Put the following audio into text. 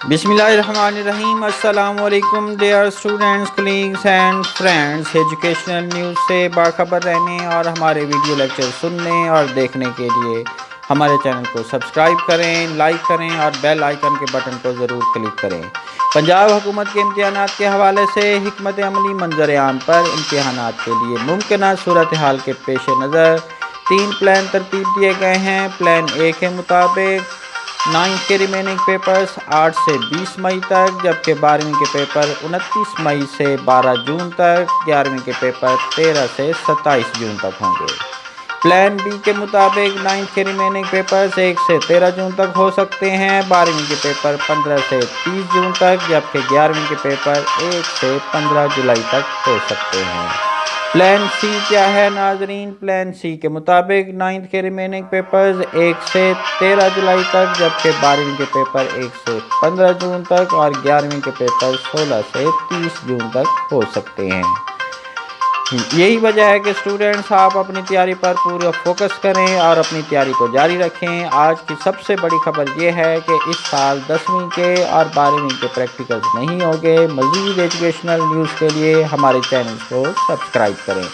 बिस्मिल्लाहिर्रहमानिर्रहीम। अस्सलाम वालेकुम dear students, colleagues and friends. Educational news से बाखबर रहने और हमारे वीडियो लेक्चर सुनने और देखने के लिए हमारे चैनल को सब्सक्राइब करें, लाइक करें और बेल आइकन के बटन को ज़रूर क्लिक करें। पंजाब हुकूमत के इम्तिहानात के हवाले से हिकमत अमली मंजर आम पर इम्तिहानात के लिए मुमकिन सूरत हाल के पेश नज़र 3 प्लान तरतीब दिए गए हैं। प्लान ए के मुताबिक 9th के रिमेनिंग पेपर्स 8 से 20 मई तक, जबकि 12वीं के पेपर 29 मई से 12 जून तक, 11वीं के पेपर 13 से 27 जून तक होंगे। प्लान बी के मुताबिक 9th के रिमेनिंग पेपर्स 1 से 13 जून तक हो सकते हैं, 12वीं के पेपर 15 से 30 जून तक, जबकि 11वीं के पेपर 1 से 15 जुलाई तक हो सकते हैं। प्लान सी क्या है नाजरीन? प्लान सी के मुताबिक 9th के रिमेनिंग पेपर्स 1 से 13 जुलाई तक, जबकि 12वीं के पेपर 1 से 15 जून तक और 11वीं के पेपर 16 से 30 जून तक हो सकते हैं। यही वजह है कि स्टूडेंट्स आप अपनी तैयारी पर पूरा फोकस करें और अपनी तैयारी को जारी रखें। आज की सबसे बड़ी खबर ये है कि इस साल 10वीं के और 12वीं के प्रैक्टिकल्स नहीं होंगे। मज़ीद एजुकेशनल न्यूज़ के लिए हमारे चैनल को सब्सक्राइब करें।